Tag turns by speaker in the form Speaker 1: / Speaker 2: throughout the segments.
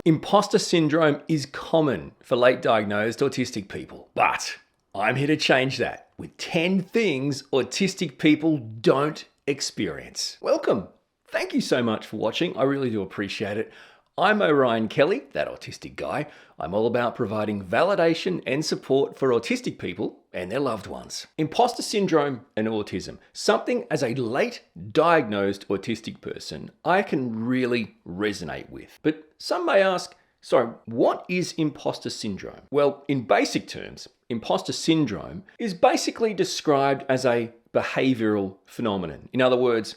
Speaker 1: Imposter syndrome is common for late diagnosed autistic people, but I'm here to change that with 10 things autistic people don't experience. Welcome. Thank you so much for watching. I really do appreciate it. I'm orionkelly, that autistic guy. I'm all about providing validation and support for autistic people and their loved ones. Imposter syndrome and autism. Something as a late diagnosed autistic person I can really resonate with. But some may ask, sorry, what is imposter syndrome? Well, in basic terms, imposter syndrome is basically described as a behavioral phenomenon. In other words,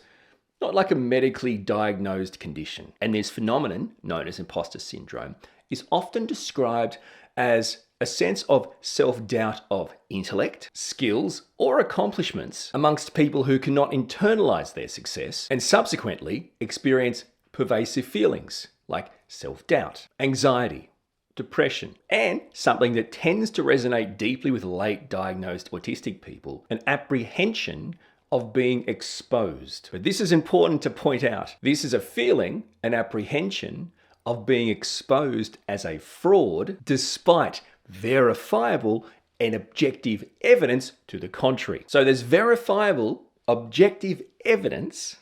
Speaker 1: not like a medically diagnosed condition. And this phenomenon, known as imposter syndrome, is often described as a sense of self-doubt of intellect, skills, or accomplishments amongst people who cannot internalize their success and subsequently experience pervasive feelings like self-doubt, anxiety, depression, and something that tends to resonate deeply with late diagnosed autistic people, an apprehension of being exposed. But this is important to point out. This is a feeling, an apprehension of being exposed as a fraud despite verifiable and objective evidence to the contrary. So there's verifiable, objective evidence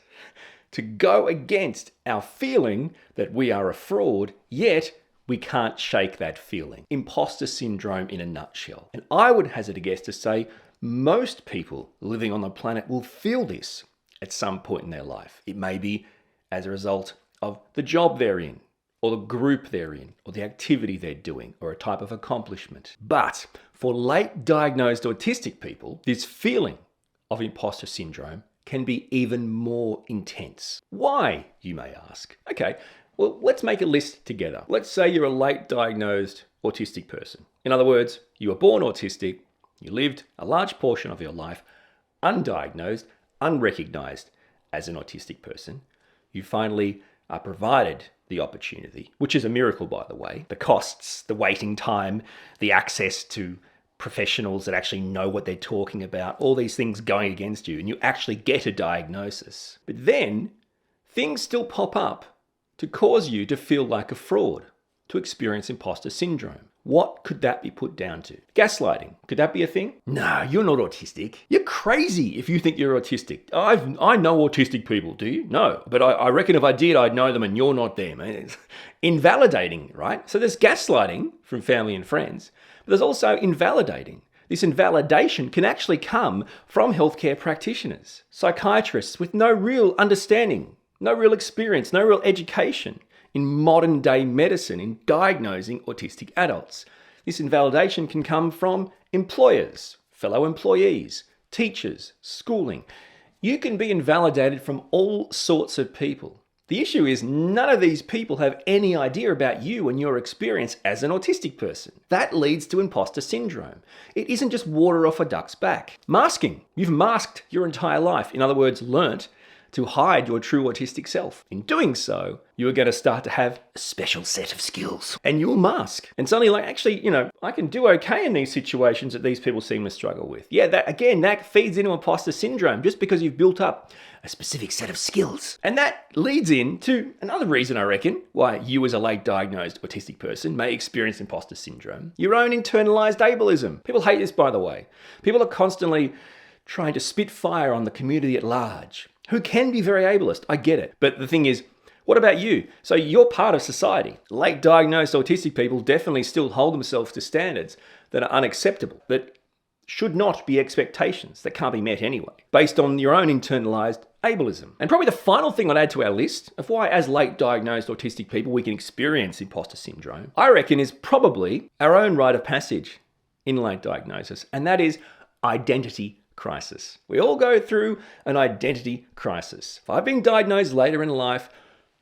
Speaker 1: to go against our feeling that we are a fraud, yet we can't shake that feeling. Imposter syndrome in a nutshell. And I would hazard a guess to say most people living on the planet will feel this at some point in their life. It may be as a result of the job they're in, or the group they're in, or the activity they're doing, or a type of accomplishment. But for late diagnosed autistic people, this feeling of imposter syndrome can be even more intense. Why, you may ask? Okay, well, let's make a list together. Let's say you're a late diagnosed autistic person. In other words, you were born autistic. You lived a large portion of your life undiagnosed, unrecognized as an autistic person. You finally are provided the opportunity, which is a miracle, by the way. The costs, the waiting time, the access to professionals that actually know what they're talking about, all these things going against you, and you actually get a diagnosis. But then things still pop up to cause you to feel like a fraud, to experience imposter syndrome. What could that be put down to? Gaslighting. Could that be a thing? No, you're not autistic. You're crazy if you think you're autistic. I know autistic people, do you? No, but I reckon if I did, I'd know them and you're not them. It's invalidating, right? So there's gaslighting from family and friends, but there's also invalidating. This invalidation can actually come from healthcare practitioners, psychiatrists with no real understanding, no real experience, no real education in modern day medicine in diagnosing autistic adults. This invalidation can come from employers, fellow employees, teachers, schooling. You can be invalidated from all sorts of people. The issue is none of these people have any idea about you and your experience as an autistic person. That leads to imposter syndrome. It isn't just water off a duck's back. Masking. You've masked your entire life. In other words, learnt to hide your true autistic self. In doing so, you are going to start to have a special set of skills and you'll mask. And suddenly like, actually, I can do okay in these situations that these people seem to struggle with. Yeah, that feeds into imposter syndrome just because you've built up a specific set of skills. And that leads into another reason, I reckon, why you as a late diagnosed autistic person may experience imposter syndrome. Your own internalized ableism. People hate this, by the way. People are constantly trying to spit fire on the community at large, who can be very ableist. I get it. But the thing is, what about you? So you're part of society. Late diagnosed autistic people definitely still hold themselves to standards that are unacceptable, that should not be expectations, that can't be met anyway, based on your own internalized ableism. And probably the final thing I'd add to our list of why as late diagnosed autistic people we can experience imposter syndrome, I reckon is probably our own rite of passage in late diagnosis, and that is identity crisis. We all go through an identity crisis. If I've been diagnosed later in life,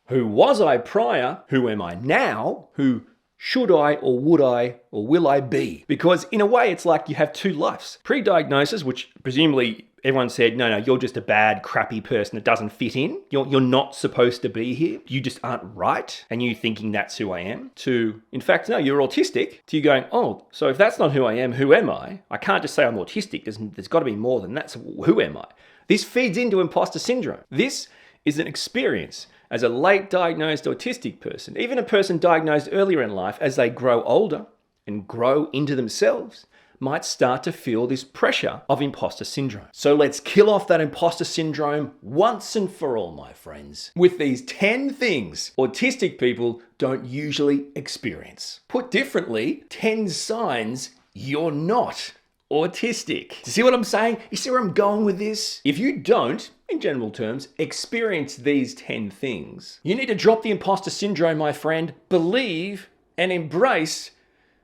Speaker 1: who was I prior? Who am I now? Who should I or would I or will I be? Because in a way, it's like you have two lives. Pre-diagnosis, which presumably everyone said, no, you're just a bad, crappy person that doesn't fit in. You're not supposed to be here. You just aren't right. And you thinking that's who I am. To, in fact, no, you're autistic. To you going, oh, so if that's not who I am, who am I? I can't just say I'm autistic. There's got to be more than that. So who am I? This feeds into imposter syndrome. This is an experience as a late diagnosed autistic person, even a person diagnosed earlier in life, as they grow older and grow into themselves, might start to feel this pressure of imposter syndrome. So let's kill off that imposter syndrome once and for all, my friends, with these 10 things autistic people don't usually experience. Put differently, 10 signs you're not autistic. Do you see what I'm saying? You see where I'm going with this? If you don't, in general terms, experience these 10 things, you need to drop the imposter syndrome, my friend. Believe and embrace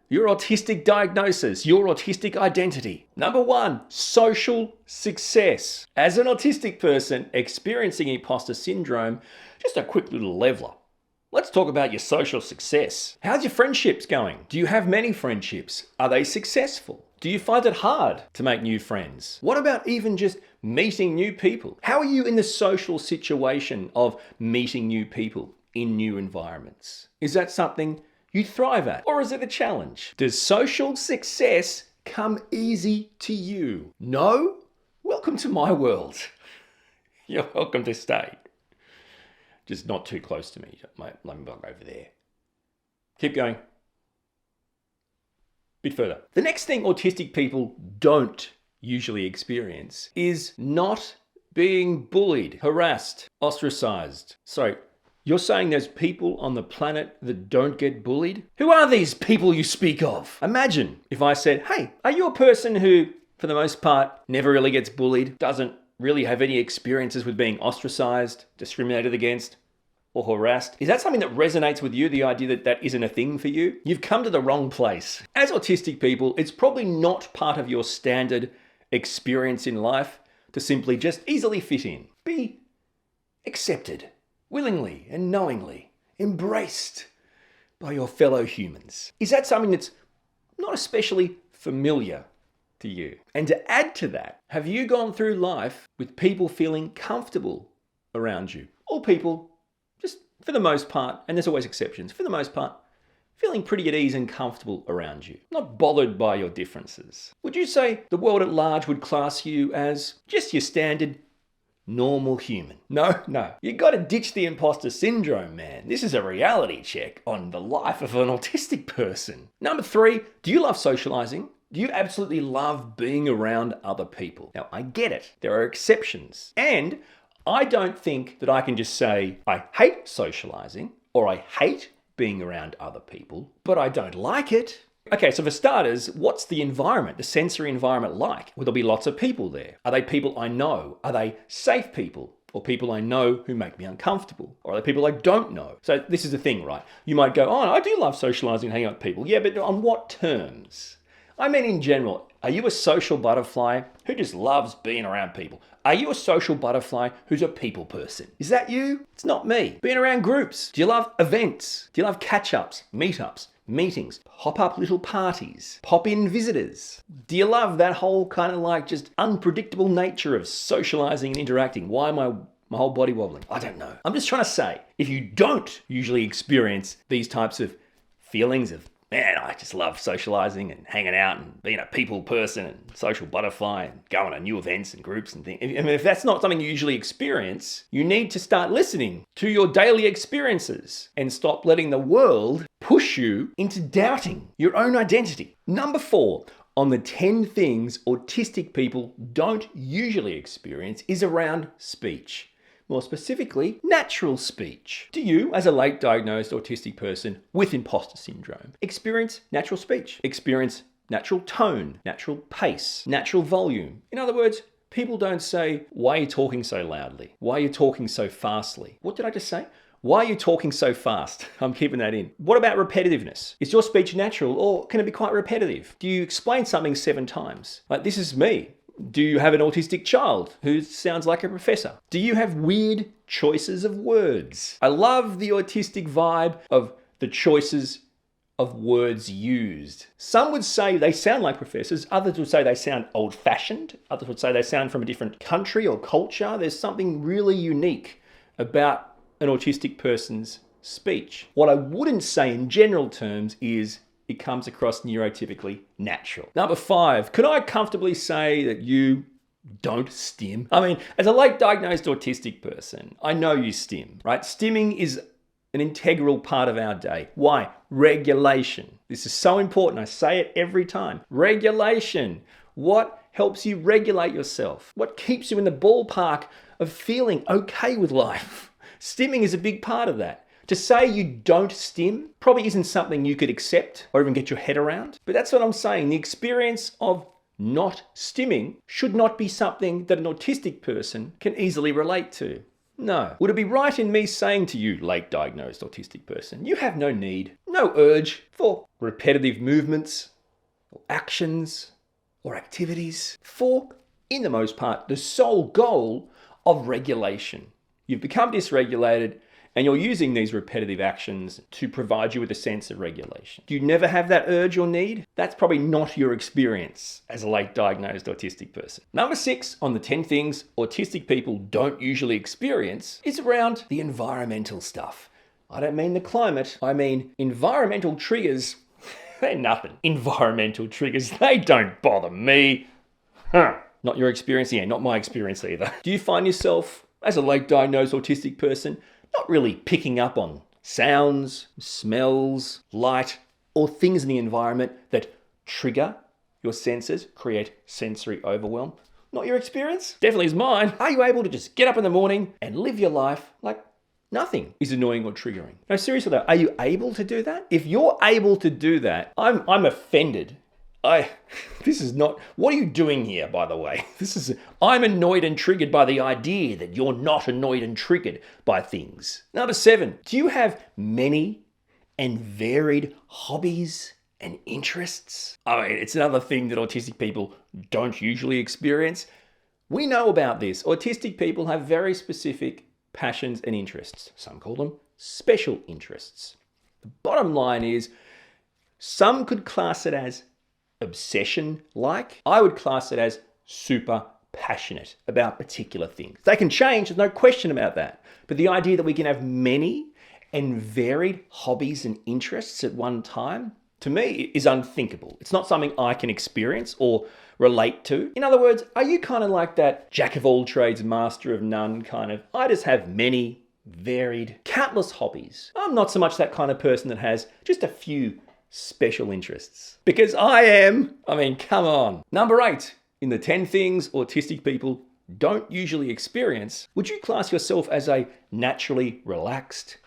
Speaker 1: your autistic diagnosis, your autistic identity. Number 1, social success. As an autistic person experiencing imposter syndrome, just a quick little leveler. Let's talk about your social success. How's your friendships going? Do you have many friendships? Are they successful? Do you find it hard to make new friends? What about even just meeting new people? How are you in the social situation of meeting new people in new environments? Is that something you thrive at? Or is it a challenge? Does social success come easy to you? No? Welcome to my world. You're welcome to stay. Just not too close to me. Let me go over there. Keep going. Bit further. The next thing autistic people don't usually experience is not being bullied, harassed, ostracized. So, you're saying there's people on the planet that don't get bullied? Who are these people you speak of? Imagine if I said, hey, are you a person who, for the most part, never really gets bullied, doesn't really have any experiences with being ostracized, discriminated against, or harassed? Is that something that resonates with you, the idea that that isn't a thing for you? You've come to the wrong place. As autistic people, it's probably not part of your standard experience in life to simply just easily fit in. Be accepted. Willingly and knowingly embraced by your fellow humans. Is that something that's not especially familiar to you? And to add to that, have you gone through life with people feeling comfortable around you? All people, just for the most part, and there's always exceptions, for the most part, feeling pretty at ease and comfortable around you, not bothered by your differences. Would you say the world at large would class you as just your standard normal human? No. You got to ditch the imposter syndrome, man. This is a reality check on the life of an autistic person. Number 3, do you love socializing? Do you absolutely love being around other people? Now, I get it. There are exceptions. And I don't think that I can just say, I hate socializing or I hate being around other people, but I don't like it. Okay, so for starters, what's the environment, the sensory environment like? Will there be lots of people there? Are they people I know? Are they safe people? Or people I know who make me uncomfortable? Or are they people I don't know? So this is the thing, right? You might go, oh, I do love socializing and hanging out with people. Yeah, but on what terms? I mean, in general, are you a social butterfly who just loves being around people? Are you a social butterfly who's a people person? Is that you? It's not me. Being around groups. Do you love events? Do you love catch-ups, meetups, meetings, pop-up little parties, pop-in visitors? Do you love that whole kind of like just unpredictable nature of socializing and interacting? Why am my whole body wobbling? I don't know. I'm just trying to say, if you don't usually experience these types of feelings of, man, I just love socializing and hanging out and being a people person and social butterfly and going to new events and groups and things. I mean, if that's not something you usually experience, you need to start listening to your daily experiences and stop letting the world push you into doubting your own identity. Number 4 on the 10 things autistic people don't usually experience is around speech. More specifically, natural speech. Do you, as a late diagnosed autistic person with imposter syndrome, experience natural speech? Experience natural tone, natural pace, natural volume? In other words, people don't say, why are you talking so loudly? Why are you talking so fastly? What did I just say? Why are you talking so fast? I'm keeping that in. What about repetitiveness? Is your speech natural or can it be quite repetitive? Do you explain something 7 times? Like, this is me. Do you have an autistic child who sounds like a professor? Do you have weird choices of words? I love the autistic vibe of the choices of words used. Some would say they sound like professors. Others would say they sound old-fashioned. Others would say they sound from a different country or culture. There's something really unique about an autistic person's speech. What I wouldn't say in general terms is it comes across neurotypically natural. Number 5, could I comfortably say that you don't stim. I mean, as a late diagnosed autistic person, I know you stim, right? Stimming is an integral part of our day. Why? Regulation. This is so important. I say it every time. Regulation. What helps you regulate yourself? What keeps you in the ballpark of feeling okay with life? Stimming is a big part of that. To say you don't stim probably isn't something you could accept or even get your head around. But that's what I'm saying. The experience of not stimming should not be something that an autistic person can easily relate to. No. Would it be right in me saying to you, late diagnosed autistic person, you have no need, no urge for repetitive movements or actions or activities for, in the most part, the sole goal of regulation. You've become dysregulated and you're using these repetitive actions to provide you with a sense of regulation. Do you never have that urge or need? That's probably not your experience as a late diagnosed autistic person. Number 6 on the 10 things autistic people don't usually experience is around the environmental stuff. I don't mean the climate, I mean environmental triggers. They're nothing. Environmental triggers, they don't bother me. Not your experience, yeah, not my experience either. Do you find yourself, as a late diagnosed autistic person, not really picking up on sounds, smells, light, or things in the environment that trigger your senses, create sensory overwhelm? Not your experience? Definitely is mine. Are you able to just get up in the morning and live your life like nothing is annoying or triggering? No, seriously though, are you able to do that? If you're able to do that, I'm offended. This is not, what are you doing here, by the way? I'm annoyed and triggered by the idea that you're not annoyed and triggered by things. Number 7, do you have many and varied hobbies and interests? I mean, it's another thing that autistic people don't usually experience. We know about this. Autistic people have very specific passions and interests. Some call them special interests. The bottom line is, some could class it as obsession-like. I would class it as super passionate about particular things. They can change, there's no question about that. But the idea that we can have many and varied hobbies and interests at one time, to me, is unthinkable. It's not something I can experience or relate to. In other words, are you kind of like that jack of all trades, master of none kind of, I just have many, varied, countless hobbies. I'm not so much that kind of person that has just a few special interests. Because come on. Number 8, in the 10 things autistic people don't usually experience, would you class yourself as a naturally relaxed,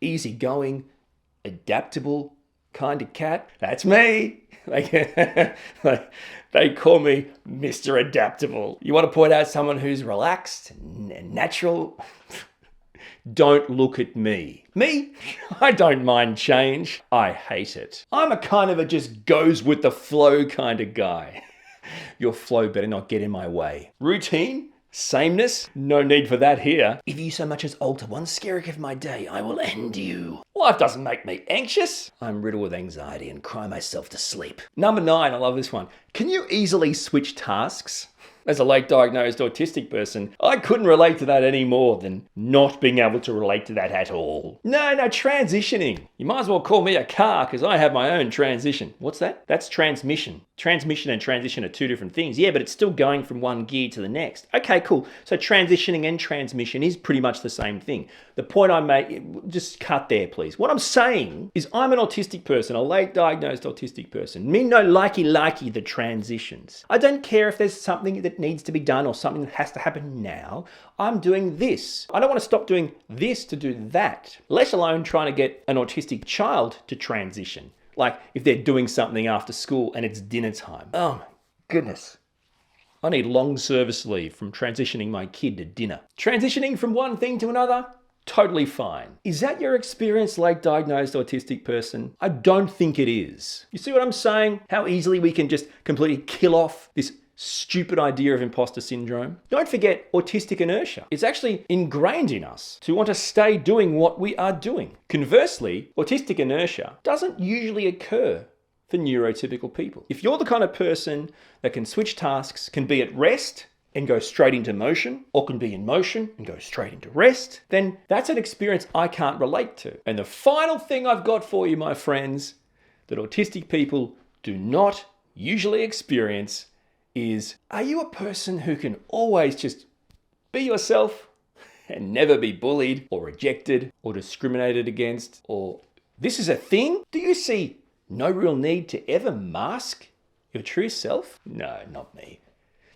Speaker 1: easygoing, adaptable kind of cat? That's me. They call me Mr. Adaptable. You want to point out someone who's relaxed and natural? Don't look at me. Me? I don't mind change. I hate it. I'm a kind of a just goes with the flow kind of guy. Your flow better not get in my way. Routine? Sameness? No need for that here. If you so much as alter one skerrick of my day, I will end you. Life doesn't make me anxious. I'm riddled with anxiety and cry myself to sleep. Number 9, I love this one. Can you easily switch tasks? As a late diagnosed autistic person, I couldn't relate to that any more than not being able to relate to that at all. No, transitioning. You might as well call me a car because I have my own transition. What's that? That's transmission. Transmission and transition are 2 different things. Yeah, but it's still going from one gear to the next. Okay, cool. So transitioning and transmission is pretty much the same thing. The point I make, just cut there, please. What I'm saying is I'm an autistic person, a late diagnosed autistic person. Me no likey the transitions. I don't care if there's something that needs to be done or something that has to happen now. I'm doing this. I don't want to stop doing this to do that, let alone trying to get an autistic child to transition. Like if they're doing something after school and it's dinner time. Oh my goodness. I need long service leave from transitioning my kid to dinner. Transitioning from one thing to another, totally fine. Is that your experience, late diagnosed autistic person? I don't think it is. You see what I'm saying? How easily we can just completely kill off this stupid idea of imposter syndrome. Don't forget autistic inertia. It's actually ingrained in us to want to stay doing what we are doing. Conversely, autistic inertia doesn't usually occur for neurotypical people. If you're the kind of person that can switch tasks, can be at rest and go straight into motion, or can be in motion and go straight into rest, then that's an experience I can't relate to. And the final thing I've got for you, my friends, that autistic people do not usually experience is, are you a person who can always just be yourself and never be bullied or rejected or discriminated against? Or this is a thing? Do you see no real need to ever mask your true self? No, not me.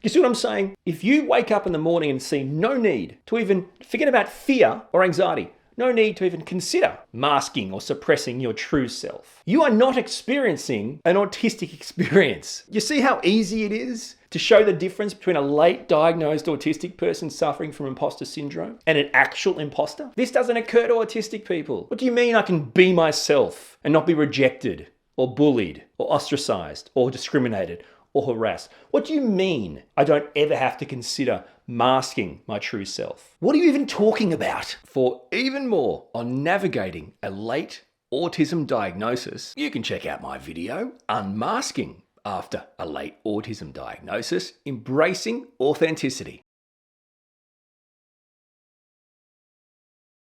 Speaker 1: You see what I'm saying? If you wake up in the morning and see no need to even forget about fear or anxiety, no need to even consider masking or suppressing your true self, you are not experiencing an autistic experience. You see how easy it is to show the difference between a late diagnosed autistic person suffering from imposter syndrome and an actual imposter? This doesn't occur to autistic people. What do you mean I can be myself and not be rejected or bullied or ostracized or discriminated or harassed? What do you mean I don't ever have to consider masking my true self? What are you even talking about? For even more on navigating a late autism diagnosis, you can check out my video, Unmasking After a Late Autism Diagnosis, Embracing Authenticity.